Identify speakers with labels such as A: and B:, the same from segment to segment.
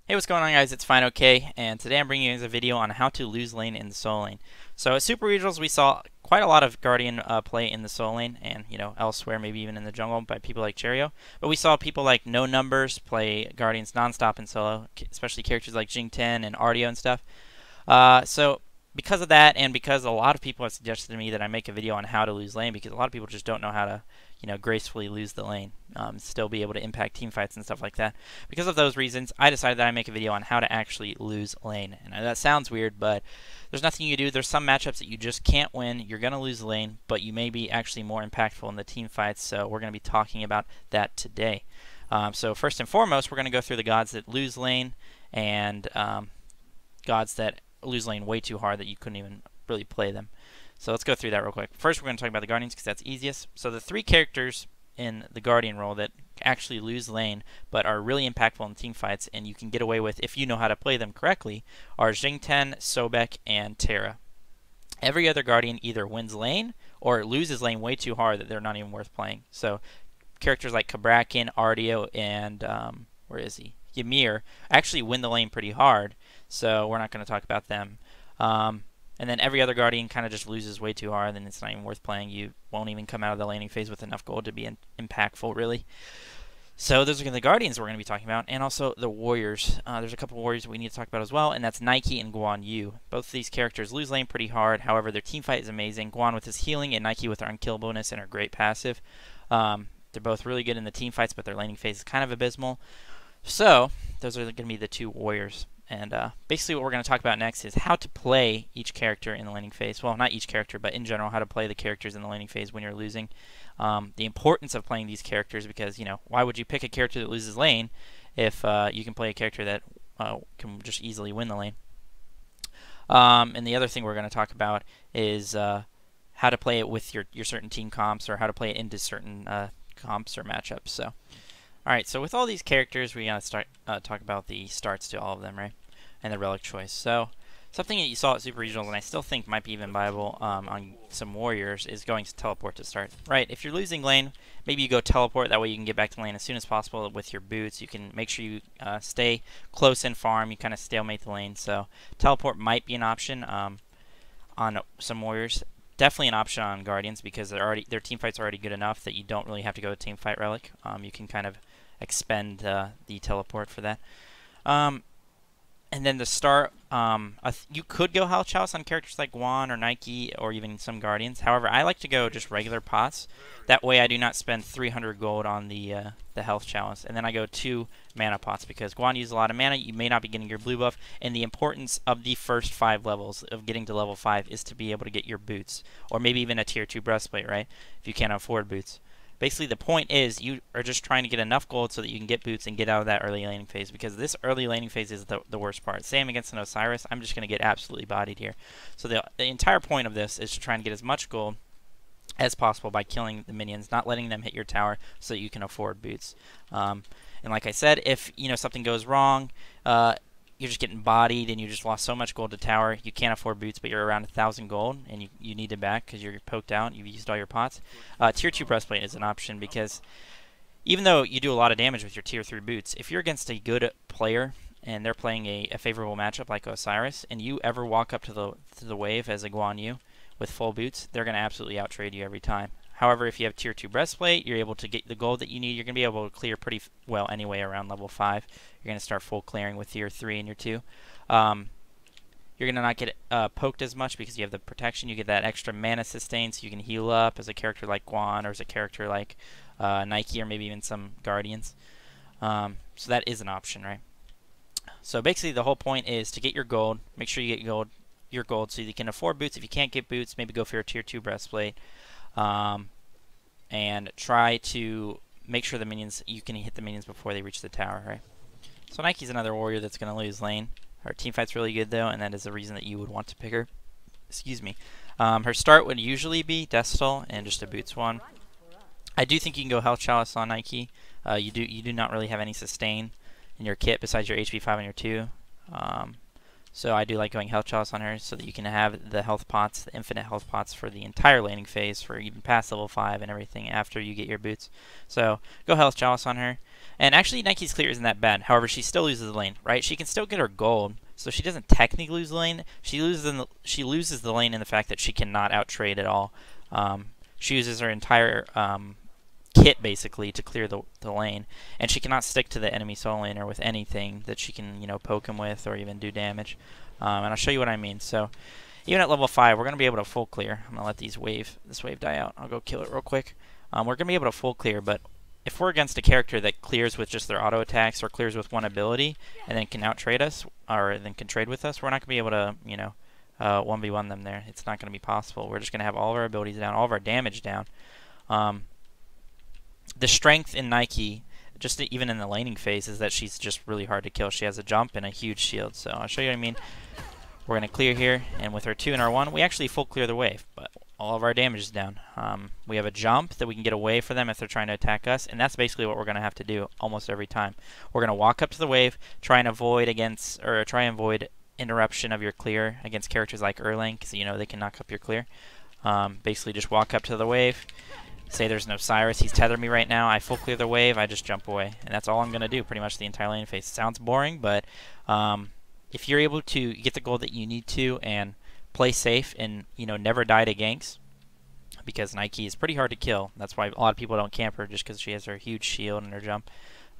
A: Hey, what's going on, guys? It's fineokay, and today I'm bringing you guys a video on how to lose lane in the solo lane. So at Super Regionals, we saw quite a lot of Guardian play in the solo lane, and elsewhere, maybe even in the jungle by people like Cherio. But we saw people like No Numbers play Guardians nonstop in solo, especially characters like Xing and Artio and stuff. So because of that, and because a lot of people have suggested to me that I make a video on how to lose lane, because a lot of people just don't know how to, gracefully lose the lane, still be able to impact team fights and stuff like that. Because of those reasons, I decided that I make a video on how to actually lose lane. And that sounds weird, but there's nothing you can do. There's some matchups that you just can't win. You're going to lose lane, but you may be actually more impactful in the team fights. So we're going to be talking about that today. So first and foremost, we're going to go through the gods that lose lane and gods that lose lane way too hard that you couldn't even really play them. So let's go through that real quick. First, we're going to talk about the Guardians because that's easiest. So the three characters in the Guardian role that actually lose lane but are really impactful in team fights and you can get away with if you know how to play them correctly are Xing, Sobek, and Terra. Every other Guardian either wins lane or loses lane way too hard that they're not even worth playing. So characters like Kabrakin, Artio, and where is he? Ymir actually win the lane pretty hard, so we're not going to talk about them. And then every other Guardian kind of just loses way too hard, and it's not even worth playing. You won't even come out of the laning phase with enough gold to be impactful, really. So those are the Guardians we're going to be talking about, and also the Warriors. There's a couple Warriors we need to talk about as well, and that's Nike and Guan Yu. Both of these characters lose lane pretty hard. However, their team fight is amazing. Guan with his healing, and Nike with her unkillableness and her great passive. They're both really good in the team fights, but their laning phase is kind of abysmal. So those are going to be the two Warriors. And basically what we're going to talk about next is how to play each character in the laning phase. Well, not each character, but in general, how to play the characters in the laning phase when you're losing. The importance of playing these characters because, why would you pick a character that loses lane if you can play a character that can just easily win the lane? And the other thing we're going to talk about is how to play it with your certain team comps or how to play it into certain comps or matchups. So. Alright, so with all these characters, we gotta start talk about the starts to all of them, right? And the relic choice. So, something that you saw at Super Regionals, and I still think might be even viable on some Warriors, is going to teleport to start. Right, if you're losing lane, maybe you go teleport, that way you can get back to lane as soon as possible with your boots. You can make sure you stay close and farm, you kind of stalemate the lane. So, teleport might be an option on some Warriors. Definitely an option on Guardians because their team fight's already good enough that you don't really have to go to team fight relic. You can kind of expend the teleport for that. And then the start, you could go Health Chalice on characters like Guan or Nike or even some Guardians. However, I like to go just regular pots. That way I do not spend 300 gold on the Health Chalice. And then I go 2 mana pots because Guan uses a lot of mana. You may not be getting your blue buff. And the importance of the first 5 levels of getting to level 5 is to be able to get your boots. Or maybe even a tier 2 breastplate, right? If you can't afford boots. Basically, the point is you are just trying to get enough gold so that you can get boots and get out of that early laning phase because this early laning phase is the worst part. Say I'm against an Osiris, I'm just going to get absolutely bodied here. So the entire point of this is to try and get as much gold as possible by killing the minions, not letting them hit your tower so that you can afford boots. And like I said, if something goes wrong, you're just getting bodied and you just lost so much gold to tower. You can't afford boots, but you're around 1,000 gold and you need it back because you're poked out. You've used all your pots. Tier 2 breastplate is an option because even though you do a lot of damage with your tier 3 boots, if you're against a good player and they're playing a favorable matchup like Osiris and you ever walk up to the wave as a Guan Yu with full boots, they're going to absolutely outtrade you every time. However, if you have tier 2 breastplate, you're able to get the gold that you need. You're going to be able to clear pretty well anyway around level 5. You're going to start full clearing with tier 3 and your 2. You're going to not get poked as much because you have the protection. You get that extra mana sustain so you can heal up as a character like Guan or as a character like Nike or maybe even some Guardians. So that is an option, right? So basically the whole point is to get your gold. Make sure you get your gold so you can afford boots. If you can't get boots, maybe go for a tier 2 breastplate. And try to make sure you can hit the minions before they reach the tower, right? So Nike's another warrior that's going to lose lane. Her team fight's really good though, and that is the reason that you would want to pick her. Excuse me. Her start would usually be Deathstall and just a boots one. I do think you can go Health Chalice on Nike. You do not really have any sustain in your kit besides your HP 5 and your 2. So I do like going Health Chalice on her so that you can have the health pots, the infinite health pots for the entire laning phase, for even past level 5 and everything after you get your boots. So go Health Chalice on her. And actually Nike's clear isn't that bad. However, she still loses the lane, right? She can still get her gold, so she doesn't technically lose the lane. She loses the lane in the fact that she cannot outtrade at all. She uses her entire kit basically to clear the lane, and she cannot stick to the enemy solo laner with anything that she can, you know, poke him with or even do damage. And I'll show you what I mean. So even at level 5, we're going to be able to full clear. I'm going to let this wave die out. I'll go kill it real quick. We're going to be able to full clear, but if we're against a character that clears with just their auto attacks or clears with one ability and then can outtrade us or then can trade with us, we're not going to be able to, you know, 1v1 them there. It's not going to be possible. We're just going to have all of our abilities down, all of our damage down. The strength in Nike, just even in the laning phase, is that she's just really hard to kill. She has a jump and a huge shield. So I'll show you what I mean. We're going to clear here, and with our 2 and our 1, we actually full clear the wave, but all of our damage is down. We have a jump that we can get away for them if they're trying to attack us, and that's basically what we're going to have to do almost every time. We're going to walk up to the wave, try and avoid interruption of your clear against characters like Erlang, because you know they can knock up your clear. Basically just walk up to the wave, say there's no Cyrus, he's tethered me right now, I full clear the wave, I just jump away. And that's all I'm going to do pretty much the entire lane phase. It sounds boring, but if you're able to get the gold that you need to and play safe and, you know, never die to ganks, because Nike is pretty hard to kill. That's why a lot of people don't camp her, just because she has her huge shield and her jump.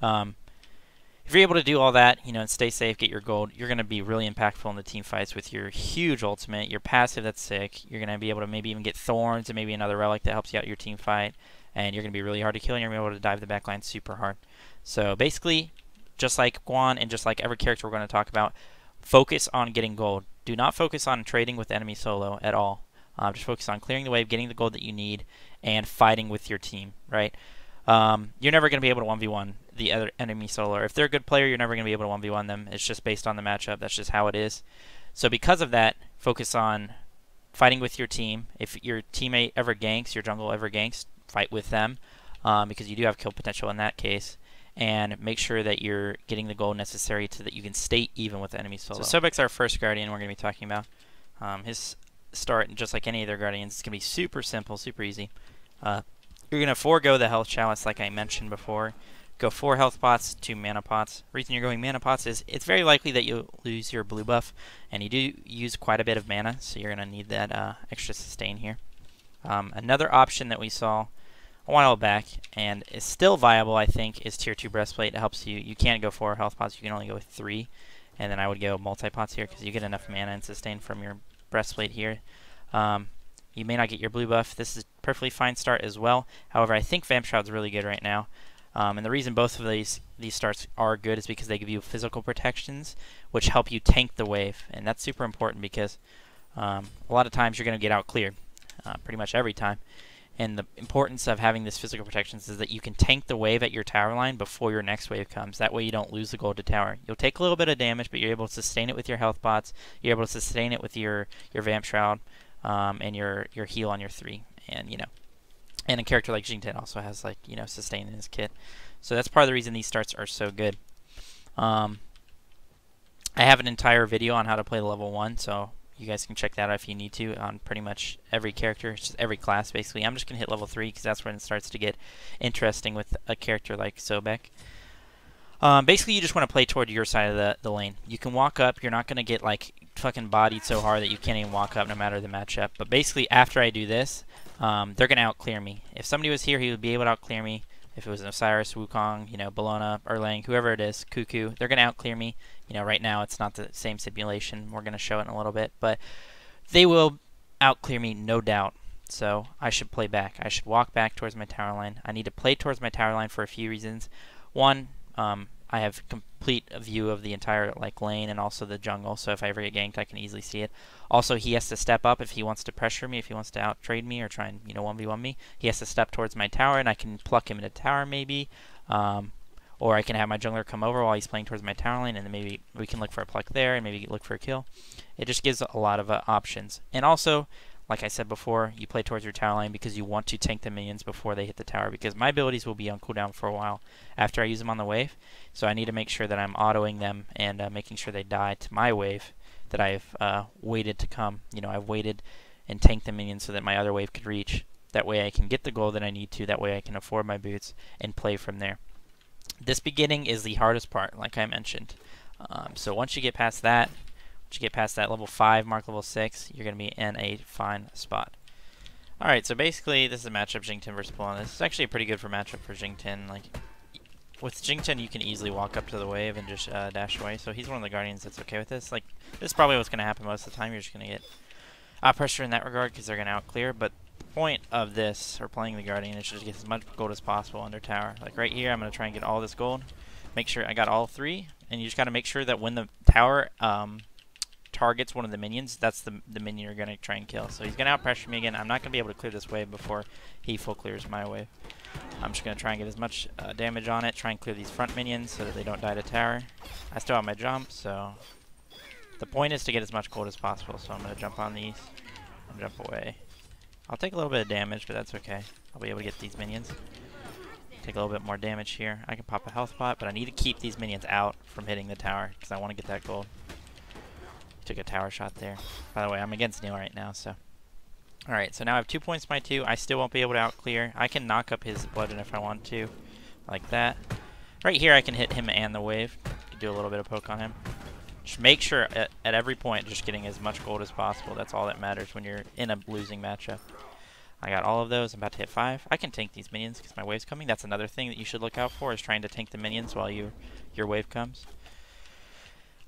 A: If you're able to do all that, you know, and stay safe, get your gold, you're going to be really impactful in the team fights with your huge ultimate, your passive that's sick. You're going to be able to maybe even get thorns and maybe another relic that helps you out your team fight, and you're going to be really hard to kill, and you're going to be able to dive the backline super hard. So basically, just like Guan and just like every character we're going to talk about, focus on getting gold. Do not focus on trading with enemy solo at all. Just focus on clearing the wave, getting the gold that you need, and fighting with your team, right? You're never going to be able to 1v1 the other enemy solo. If they're a good player, you're never going to be able to 1v1 them. It's just based on the matchup. That's just how it is. So because of that, focus on fighting with your team. If your teammate ever ganks, your jungle ever ganks, fight with them, because you do have kill potential in that case. And make sure that you're getting the gold necessary so that you can stay even with the enemy solo. So Sobek's our first Guardian we're going to be talking about. His start, just like any of their Guardians, it's going to be super simple, super easy. You're going to forego the Health Chalice like I mentioned before. Go 4 health pots, 2 mana pots. The reason you're going mana pots is it's very likely that you'll lose your blue buff, and you do use quite a bit of mana, so you're going to need that extra sustain here. Another option that we saw a while back, and is still viable, I think, is Tier 2 Breastplate. It helps you. You can't go 4 health pots, you can only go with 3, and then I would go multi-pots here because you get enough mana and sustain from your Breastplate here. You may not get your blue buff. This is a perfectly fine start as well. However, I think Vamp Shroud's really good right now. And the reason both of these starts are good is because they give you physical protections, which help you tank the wave. And that's super important because a lot of times you're going to get out cleared, pretty much every time. And the importance of having this physical protections is that you can tank the wave at your tower line before your next wave comes. That way you don't lose the gold to tower. You'll take a little bit of damage, but you're able to sustain it with your health pots. You're able to sustain it with your Vamp Shroud and your heal on your 3. And, you know, and a character like Xing also has, like, you know, sustain in his kit. So that's part of the reason these starts are so good. I have an entire video on how to play level 1, so you guys can check that out if you need to on pretty much every character, just every class basically. I'm just going to hit level 3 because that's when it starts to get interesting with a character like Sobek. Basically, you just want to play toward your side of the lane. You can walk up. You're not going to get, like, fucking bodied so hard that you can't even walk up no matter the matchup. But basically, after I do this, they're going to outclear me. If somebody was here, he would be able to outclear me. If it was an Osiris, Wukong, you know, Bellona, Erlang, whoever it is, Cuckoo, they're going to outclear me. You know, right now it's not the same simulation. We're going to show it in a little bit. But they will outclear me, no doubt. So I should play back. I should walk back towards my tower line. I need to play towards my tower line for a few reasons. One, I have complete view of the entire lane and also the jungle, so if I ever get ganked, I can easily see it. Also, he has to step up if he wants to pressure me, if he wants to out-trade me or try and, you know, 1v1 me. He has to step towards my tower, and I can pluck him into tower maybe. Or I can have my jungler come over while he's playing towards my tower lane, and then maybe we can look for a pluck there and maybe look for a kill. It just gives a lot of options. And also, like I said before, you play towards your tower lane because you want to tank the minions before they hit the tower, because my abilities will be on cooldown for a while after I use them on the wave. So I need to make sure that I'm autoing them and making sure they die to my wave that I've waited to come. You know, I've waited and tanked the minions so that my other wave could reach. That way I can get the gold that I need to. That way I can afford my boots and play from there. This beginning is the hardest part, like I mentioned. So once you get past that, level 5, mark level 6, you're going to be in a fine spot. Alright, so basically this is a matchup Xing Tian versus Polan. This is actually a pretty good matchup for Xing Tian. Like, with Xing Tian, you can easily walk up to the wave and just dash away. So he's one of the Guardians that's okay with this. Like, this is probably what's going to happen most of the time. You're just going to get pressure in that regard because they're going to out-clear. But the point of this, or playing the Guardian, is just get as much gold as possible under tower. Like right here, I'm going to try and get all this gold. Make sure I got all 3. And you just got to make sure that when the tower targets one of the minions, that's the minion you're going to try and kill. So he's going to out-pressure me again. I'm not going to be able to clear this wave before he full clears my wave. I'm just going to try and get as much damage on it, try and clear these front minions so that they don't die to tower. I still have my jump, so the point is to get as much gold as possible. So I'm going to jump on these and jump away. I'll take a little bit of damage, but that's okay. I'll be able to get these minions. Take a little bit more damage here. I can pop a health pot, but I need to keep these minions out from hitting the tower because I want to get that gold. Took a tower shot there. By the way, I'm against Neil right now, so. Alright, so now I have 2 points by 2. I still won't be able to out-clear. I can knock up his bludgeon if I want to, like that. Right here, I can hit him and the wave. Do a little bit of poke on him. Just make sure at every point, just getting as much gold as possible. That's all that matters when you're in a losing matchup. I got all of those. I'm about to hit 5. I can tank these minions because my wave's coming. That's another thing that you should look out for, is trying to tank the minions while your wave comes.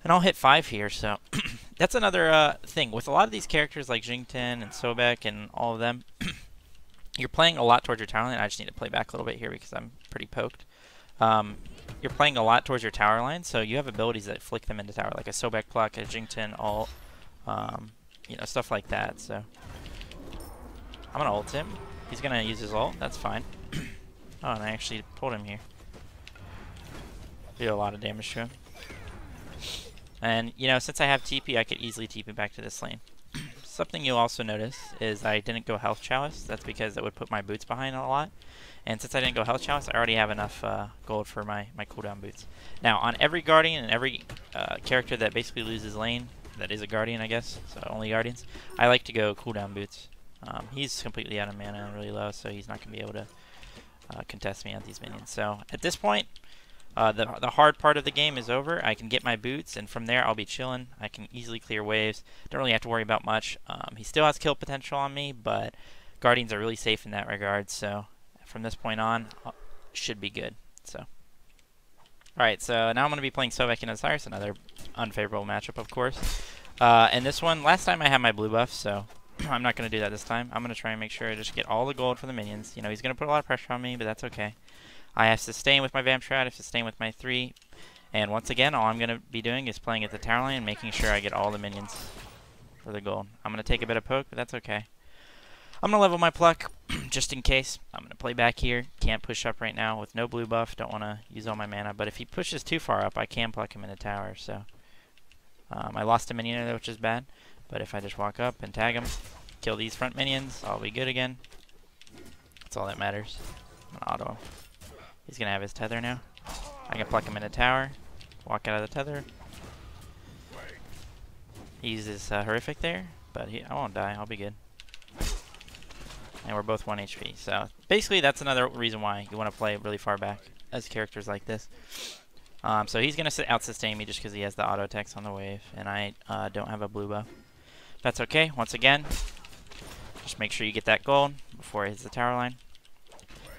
A: And I'll hit 5 here, so that's another thing. With a lot of these characters like Xing Tian and Sobek and all of them, you're playing a lot towards your tower line. I just need to play back a little bit here because I'm pretty poked. You're playing a lot towards your tower line, so you have abilities that flick them into tower, like a Sobek pluck, a Xing Tian ult, you know, stuff like that. So I'm going to ult him. He's going to use his ult. That's fine. Oh, and I actually pulled him here. Do a lot of damage to him. And, you know, since I have TP, I could easily TP back to this lane. Something you'll also notice is I didn't go Health Chalice. That's because that would put my boots behind a lot. And since I didn't go Health Chalice, I already have enough gold for my cooldown boots. Now, on every Guardian and every character that basically loses lane, that is a Guardian, I guess, so only Guardians, I like to go cooldown boots. He's completely out of mana and really low, so he's not going to be able to contest me on these minions. So, at this point, the hard part of the game is over. I can get my boots, and from there I'll be chilling. I can easily clear waves. Don't really have to worry about much. He still has kill potential on me, but Guardians are really safe in that regard. So from this point on, should be good. So, alright, so now I'm going to be playing Sobek and Osiris, another unfavorable matchup, of course. And this one, last time I had my blue buff, so I'm not going to do that this time. I'm going to try and make sure I just get all the gold for the minions. You know, he's going to put a lot of pressure on me, but that's okay. I have Sustain with my Vamp Shroud, I have Sustain with my 3, and once again, all I'm going to be doing is playing at the tower lane and making sure I get all the minions for the gold. I'm going to take a bit of poke, but that's okay. I'm going to level my pluck, just in case. I'm going to play back here. Can't push up right now with no blue buff. Don't want to use all my mana, but if he pushes too far up, I can pluck him in the tower, so. I lost a minion there, which is bad, but if I just walk up and tag him, kill these front minions, I'll be good again. That's all that matters. I'm going to auto him. He's going to have his tether now. I can pluck him in a tower, walk out of the tether. He uses horrific there, but I won't die. I'll be good. And we're both 1 HP. So basically that's another reason why you want to play really far back as characters like this. So he's going to out-sustain me just because he has the auto attacks on the wave, and I don't have a blue buff. That's okay. Once again, just make sure you get that gold before it hits the tower line.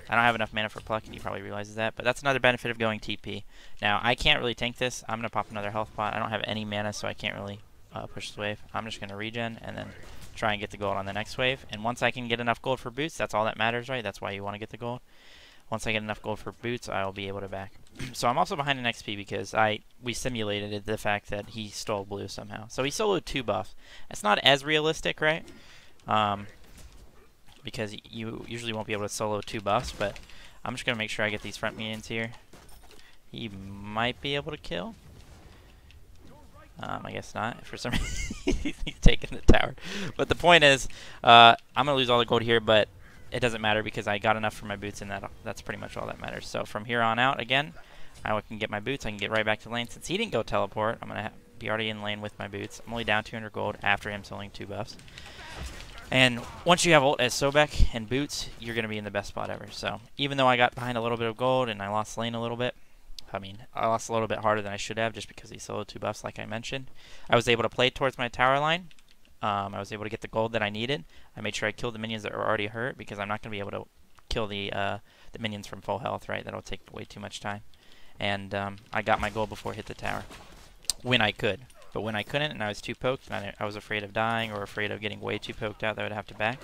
A: I don't have enough mana for pluck, and he probably realizes that, but that's another benefit of going TP. Now, I can't really tank this. I'm going to pop another health pot. I don't have any mana, so I can't really push this wave. I'm just going to regen and then try and get the gold on the next wave. And once I can get enough gold for boots, that's all that matters, right? That's why you want to get the gold. Once I get enough gold for boots, I will be able to back. So I'm also behind in XP because we simulated the fact that he stole blue somehow. So he soloed 2 buffs. It's not as realistic, right? Because you usually won't be able to solo 2 buffs, but I'm just going to make sure I get these front minions here. He might be able to kill. I guess not. For some reason, he's taking the tower. But the point is, I'm going to lose all the gold here, but it doesn't matter because I got enough for my boots, and that's pretty much all that matters. So from here on out, again, I can get my boots. I can get right back to lane. Since he didn't go teleport, I'm going to be already in lane with my boots. I'm only down 200 gold after him selling 2 buffs. And once you have ult as Sobek and boots, you're going to be in the best spot ever. So even though I got behind a little bit of gold and I lost lane a little bit, I lost a little bit harder than I should have just because he soloed 2 buffs like I mentioned. I was able to play towards my tower line. I was able to get the gold that I needed. I made sure I killed the minions that were already hurt because I'm not going to be able to kill the minions from full health, right? That'll take way too much time. And I got my gold before I hit the tower. When I could. But when I couldn't and I was too poked and I was afraid of dying or afraid of getting way too poked out that I would have to back,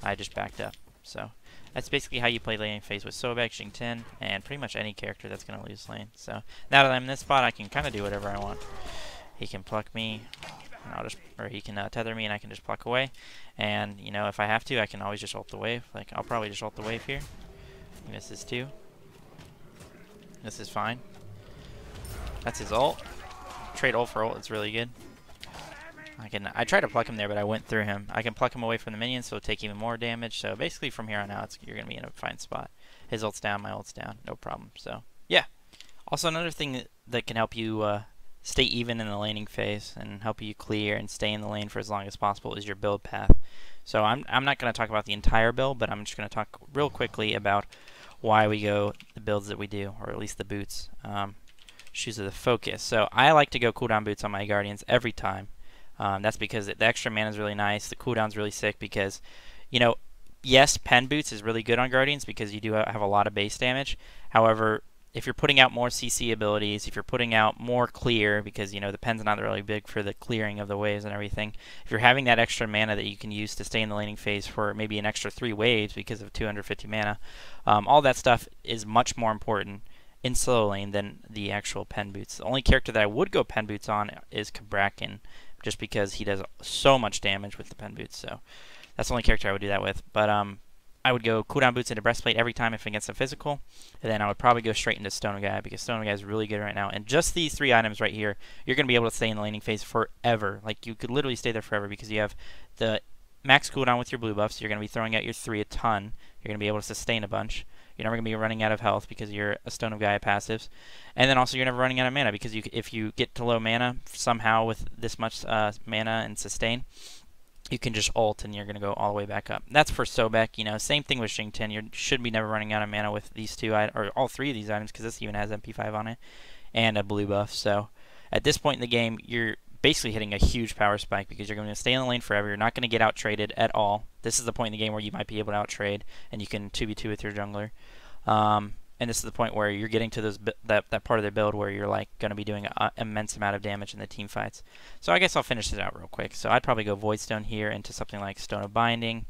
A: I just backed up. So that's basically how you play laning phase with Sobek, Xing, and pretty much any character that's going to lose lane. So now that I'm in this spot, I can kind of do whatever I want. He can pluck me, and he can tether me, and I can just pluck away. And you know, if I have to, I can always just ult the wave. Like I'll probably just ult the wave here. He misses too. This is fine. That's his ult. Trade ult for ult. It's really good. I tried to pluck him there, but I went through him. I can pluck him away from the minions, so it'll take even more damage. So basically, from here on out, you're going to be in a fine spot. His ult's down, my ult's down, no problem. So yeah. Also, another thing that can help you stay even in the laning phase and help you clear and stay in the lane for as long as possible is your build path. So I'm not going to talk about the entire build, but I'm just going to talk real quickly about why we go the builds that we do, or at least the boots. Shoes of the focus. So I like to go cooldown boots on my guardians every time. That's because the extra mana is really nice. The cooldown's really sick because, you know, yes, pen boots is really good on guardians because you do have a lot of base damage. However, if you're putting out more CC abilities, if you're putting out more clear, because you know the pen's not really big for the clearing of the waves and everything, if you're having that extra mana that you can use to stay in the laning phase for maybe an extra 3 waves because of 250 mana, all that stuff is much more important in slow lane than the actual pen boots. The only character that I would go pen boots on is Kabrakan, just because he does so much damage with the pen boots. So that's the only character I would do that with. But I would go cooldown boots into breastplate every time if against a physical, and then I would probably go straight into Stone Guy because Stone Guy is really good right now. And just these 3 items right here, you're going to be able to stay in the laning phase forever. Like you could literally stay there forever because you have the max cooldown with your blue buffs. You're going to be throwing out your 3 a ton. You're going to be able to sustain a bunch. You're never going to be running out of health because you're a Stone of Gaia passives. And then also you're never running out of mana because if you get to low mana somehow with this much mana and sustain, you can just ult and you're going to go all the way back up. That's for Sobek. You know, same thing with Xing. You should be never running out of mana with these 2 or all 3 of these items because this even has MP5 on it and a blue buff. So at this point in the game, you're basically hitting a huge power spike because you're going to stay in the lane forever. You're not going to get out traded at all. This is the point in the game where you might be able to out trade and you can 2v2 with your jungler. And this is the point where you're getting to that part of the build where you're like going to be doing an immense amount of damage in the team fights. So I guess I'll finish it out real quick. So I'd probably go Voidstone here into something like Stone of Binding.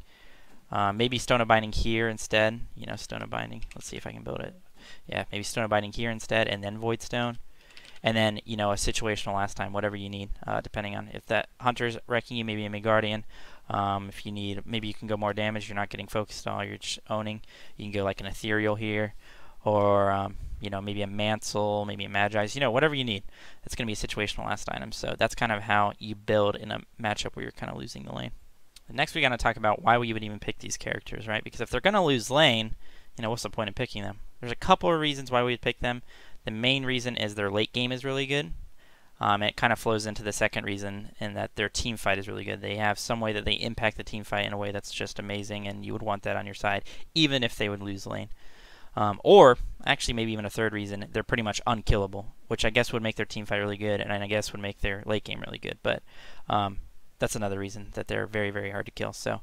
A: Maybe Stone of Binding here instead. You know, Stone of Binding. Let's see if I can build it. Yeah, maybe Stone of Binding here instead, and then Voidstone. And then, you know, a situational last time, whatever you need, depending on if that hunter's wrecking you, maybe a Midgardian. If you need, maybe you can go more damage, you're not getting focused at all, you're just owning. You can go like an Ethereal here, or, you know, maybe a Mantle, maybe a Magi's, you know, whatever you need. It's going to be a situational last item. So that's kind of how you build in a matchup where you're kind of losing the lane. Next, we're going to talk about why we would even pick these characters, right? Because if they're going to lose lane, you know, what's the point in picking them? There's a couple of reasons why we would pick them. The main reason is their late game is really good. It kind of flows into the second reason in that their team fight is really good. They have some way that they impact the team fight in a way that's just amazing, and you would want that on your side, even if they would lose lane. Or, actually maybe even a third reason, they're pretty much unkillable, which I guess would make their team fight really good, and I guess would make their late game really good. But that's another reason that they're very, very hard to kill. So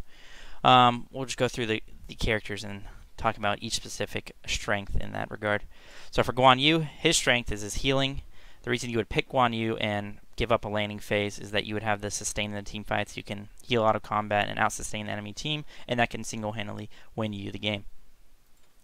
A: we'll just go through the characters and talk about each specific strength in that regard. So for Guan Yu, his strength is his healing. The reason you would pick Guan Yu and give up a laning phase is that you would have the sustain in the team fights. You can heal out of combat and out-sustain the enemy team, and that can single-handedly win you the game.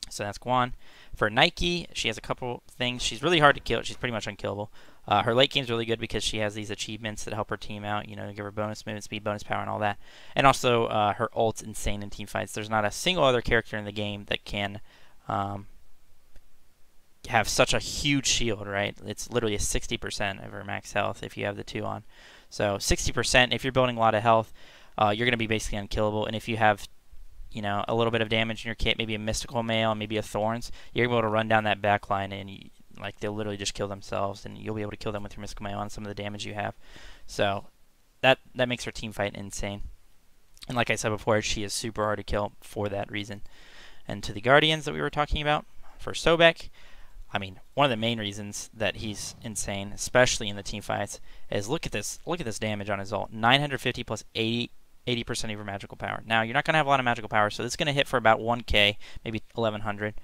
A: So that's Guan. For Nike, she has a couple things. She's really hard to kill. She's pretty much unkillable. Her late game is really good because she has these achievements that help her team out, you know, give her bonus movement speed, bonus power, and all that. And also, her ult's insane in team fights. There's not a single other character in the game that can have such a huge shield, right? It's literally a 60% of her max health if you have the 2 on. So 60%, if you're building a lot of health, you're going to be basically unkillable. And if you have, you know, a little bit of damage in your kit, maybe a Mystical Mail, maybe a Thorns, you're able to run down that back line and like they'll literally just kill themselves, and you'll be able to kill them with your mystical mail on some of the damage you have. So that makes her team fight insane. And like I said before, she is super hard to kill for that reason. And to the Guardians that we were talking about, for Sobek, I mean, one of the main reasons that he's insane, especially in the team fights, is look at this damage on his ult. 950 plus 80% of your magical power. Now, you're not going to have a lot of magical power, so this is going to hit for about 1k, maybe 1100.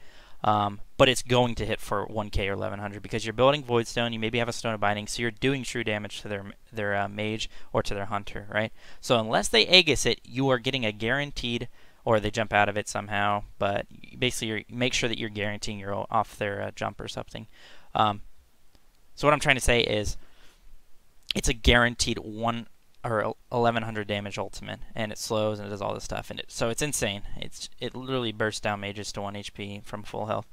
A: But it's going to hit for 1k or 1100 because you're building Voidstone, you maybe have a Stone of Binding, so you're doing true damage to their mage or to their hunter, right? So unless they Aegis it, you are getting a guaranteed, or they jump out of it somehow, but basically make sure that you're guaranteeing you're off their jump or something. So what I'm trying to say is it's a guaranteed 1 or 1100 damage ultimate, and it slows and it does all this stuff, and so it's insane. It literally bursts down mages to 1 HP from full health.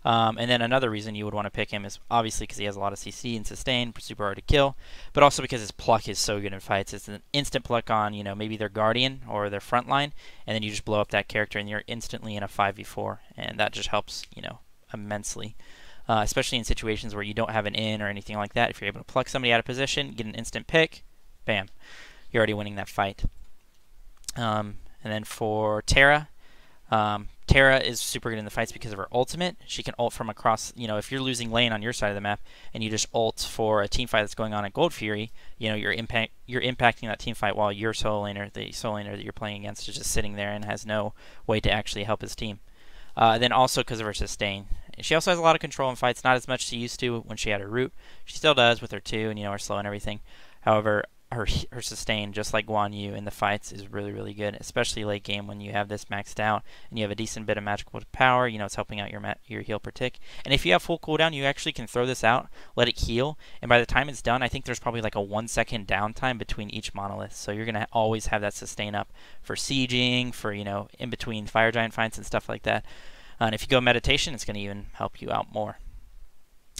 A: And then another reason you would want to pick him is obviously because he has a lot of CC and sustain, super hard to kill, but also because his pluck is so good in fights. It's an instant pluck on, maybe their guardian or their front line, and then you just blow up that character and you're instantly in a 5v4, and that just helps, immensely. Especially in situations where you don't have an in or anything like that. If you're able to pluck somebody out of position, get an instant pick, bam, you're already winning that fight. And then for Terra, Terra is super good in the fights because of her ultimate. She can ult from across, if you're losing lane on your side of the map and you just ult for a team fight that's going on at Gold Fury, you're impacting that team fight while your solo laner, the solo laner that you're playing against, is just sitting there and has no way to actually help his team. Then also because of her sustain. She also has a lot of control in fights, not as much as she used to when she had her root. She still does with her 2 and her slow and everything. However, her sustain, just like Guan Yu in the fights, is really, really good, especially late game when you have this maxed out and you have a decent bit of magical power. It's helping out your heal per tick. And if you have full cooldown, you actually can throw this out, let it heal, and by the time it's done, I think there's probably like a 1 second downtime between each monolith. So you're going to always have that sustain up for sieging, for, in between fire giant fights and stuff like that. And if you go meditation, it's going to even help you out more.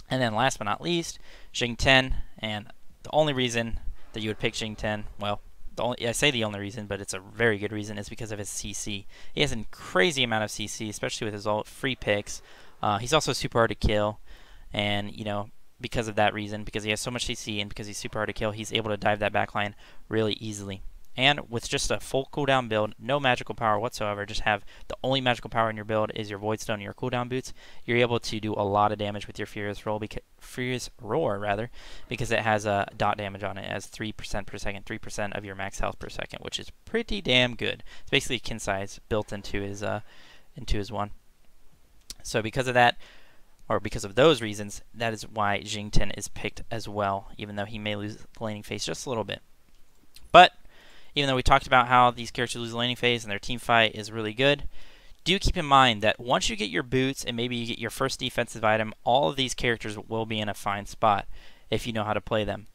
A: And then last but not least, Xing 10, and the only reason that you would pick Xing 10, well, I say the only reason, but it's a very good reason, is because of his CC. He has a crazy amount of CC, especially with his ult, free picks. He's also super hard to kill, and because of that reason, because he has so much CC and because he's super hard to kill, he's able to dive that backline really easily. And with just a full cooldown build, no magical power whatsoever, just have the only magical power in your build is your Voidstone and your cooldown boots, you're able to do a lot of damage with your Furious Roar, because it has a dot damage on it. It has 3% per second, 3% of your max health per second, which is pretty damn good. It's basically kin size built into his one. So because of that, or because of those reasons, that is why Xing 10 is picked as well, even though he may lose the laning phase just a little bit. But even though we talked about how these characters lose the laning phase and their team fight is really good, do keep in mind that once you get your boots and maybe you get your first defensive item, all of these characters will be in a fine spot if you know how to play them.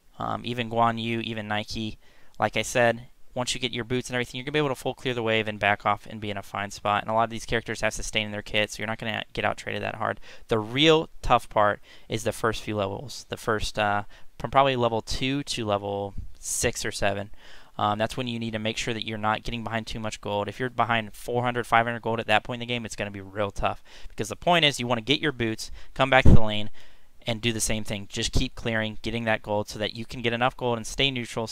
A: Even Guan Yu, even Nike, like I said, once you get your boots and everything, you're going to be able to full clear the wave and back off and be in a fine spot. And a lot of these characters have sustain in their kit, so you're not going to get out traded that hard. The real tough part is the first few levels. The first, from probably level 2 to level 6 or 7. That's when you need to make sure that you're not getting behind too much gold. If you're behind 400, 500 gold at that point in the game, it's going to be real tough. Because the point is you want to get your boots, come back to the lane, and do the same thing. Just keep clearing, getting that gold so that you can get enough gold and stay neutral,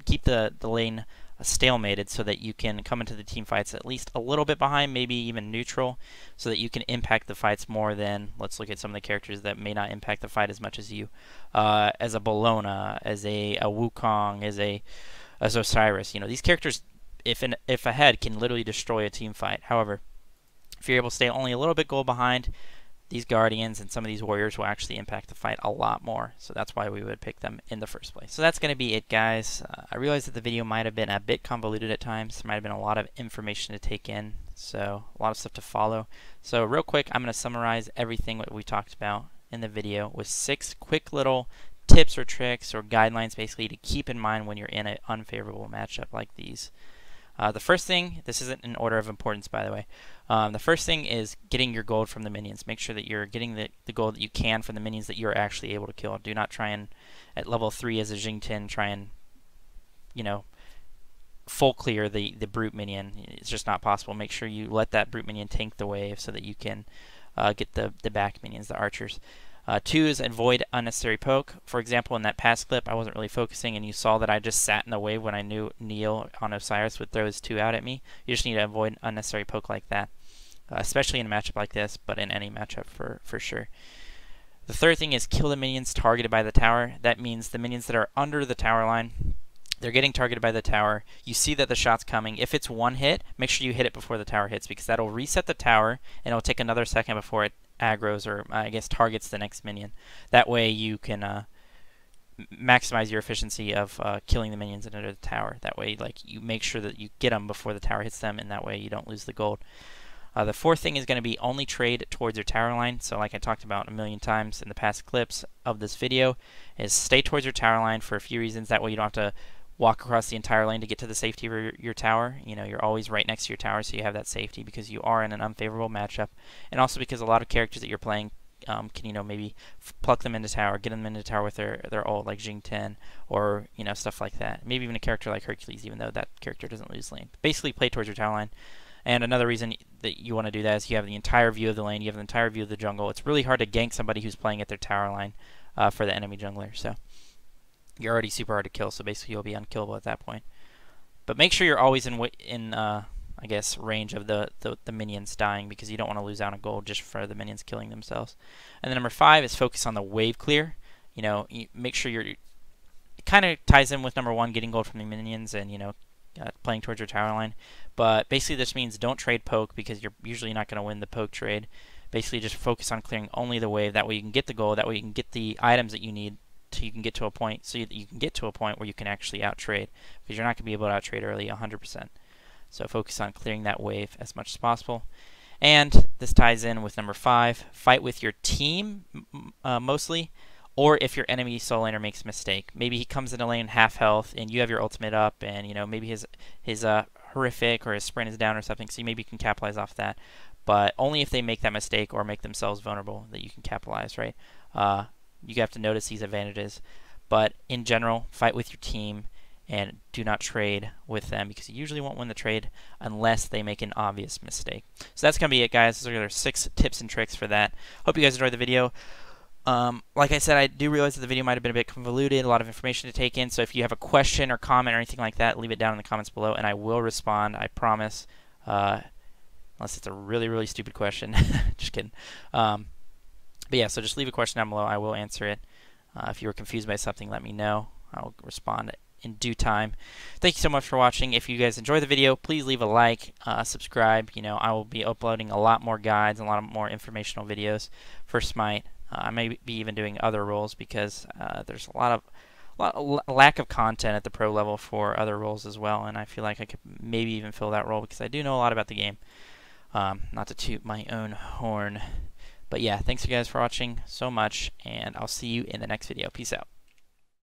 A: keep the lane stalemated so that you can come into the team fights at least a little bit behind, maybe even neutral, so that you can impact the fights more than, let's look at some of the characters that may not impact the fight as much as you. As a Bologna, as a Wukong, as Osiris. These characters, if ahead, can literally destroy a team fight. However, if you're able to stay only a little bit gold behind, these Guardians and some of these Warriors will actually impact the fight a lot more. So that's why we would pick them in the first place. So that's going to be it, guys. I realize that the video might have been a bit convoluted at times. There might have been a lot of information to take in, so a lot of stuff to follow. So real quick, I'm going to summarize everything that we talked about in the video with 6 quick little tips or tricks or guidelines basically to keep in mind when you're in an unfavorable matchup like these. The first thing, this isn't in order of importance by the way, the first thing is getting your gold from the minions. Make sure that you're getting the gold that you can from the minions that you're actually able to kill. Do not try and, at level 3 as a Xing 10, try and, full clear the brute minion. It's just not possible. Make sure you let that brute minion tank the wave so that you can get the back minions, the archers. 2 is avoid unnecessary poke. For example, in that past clip, I wasn't really focusing, and you saw that I just sat in the wave when I knew Neil on Osiris would throw his 2 out at me. You just need to avoid unnecessary poke like that, especially in a matchup like this, but in any matchup for sure. The third thing is kill the minions targeted by the tower. That means the minions that are under the tower line, they're getting targeted by the tower. You see that the shot's coming. If it's one hit, make sure you hit it before the tower hits, because that'll reset the tower, and it'll take another second before it aggroes, or I guess targets the next minion. That way you can maximize your efficiency of killing the minions under the tower. That way, like, you make sure that you get them before the tower hits them, and that way you don't lose the gold. The fourth thing is going to be only trade towards your tower line. So like I talked about a million times in the past clips of this video, is stay towards your tower line for a few reasons. That way you don't have to walk across the entire lane to get to the safety of your tower. You know, you're always right next to your tower, so you have that safety because you are in an unfavorable matchup, and also because a lot of characters that you're playing can, you know, maybe pluck them into tower, get them into tower with their ult, like Xing 10, or, you know, stuff like that. Maybe even a character like Hercules, even though that character doesn't lose lane. Basically, play towards your tower line. And another reason that you want to do that is you have the entire view of the lane, you have the entire view of the jungle. It's really hard to gank somebody who's playing at their tower line for the enemy jungler. So you're already super hard to kill, so basically you'll be unkillable at that point. But make sure you're always in I guess, range of the minions dying, because you don't want to lose out on gold just for the minions killing themselves. And then number 5 is focus on the wave clear. You know, make sure it kind of ties in with number 1, getting gold from the minions, and, you know, playing towards your tower line. But basically this means don't trade poke, because you're usually not going to win the poke trade. Basically just focus on clearing only the wave. That way you can get the gold, that way you can get the items that you need, so you can get to a point, so you can get to a point where you can actually out trade, because you're not going to be able to out trade early 100%. So focus on clearing that wave as much as possible. And this ties in with number 5, fight with your team mostly, or if your enemy solo laner makes a mistake. Maybe he comes into lane half health and you have your ultimate up, and, you know, maybe his horrific or his sprint is down or something, so maybe you can capitalize off that. But only if they make that mistake or make themselves vulnerable that you can capitalize, right? You have to notice these advantages. But in general, fight with your team and do not trade with them, because you usually won't win the trade unless they make an obvious mistake. So that's going to be it, guys. Those are their 6 tips and tricks for that. Hope you guys enjoyed the video. Like I said, I do realize that the video might have been a bit convoluted, a lot of information to take in, so if you have a question or comment or anything like that, leave it down in the comments below, and I will respond, I promise, unless it's a really, really stupid question. Just kidding. But yeah, so just leave a question down below. I will answer it. If you were confused by something, let me know. I'll respond in due time. Thank you so much for watching. If you guys enjoyed the video, please leave a like, subscribe. You know, I will be uploading a lot more guides, a lot more informational videos for Smite. I may be even doing other roles, because there's a lot of lack of content at the pro level for other roles as well, and I feel like I could maybe even fill that role, because I do know a lot about the game. Not to toot my own horn. But yeah, thanks you guys for watching so much, and I'll see you in the next video. Peace out.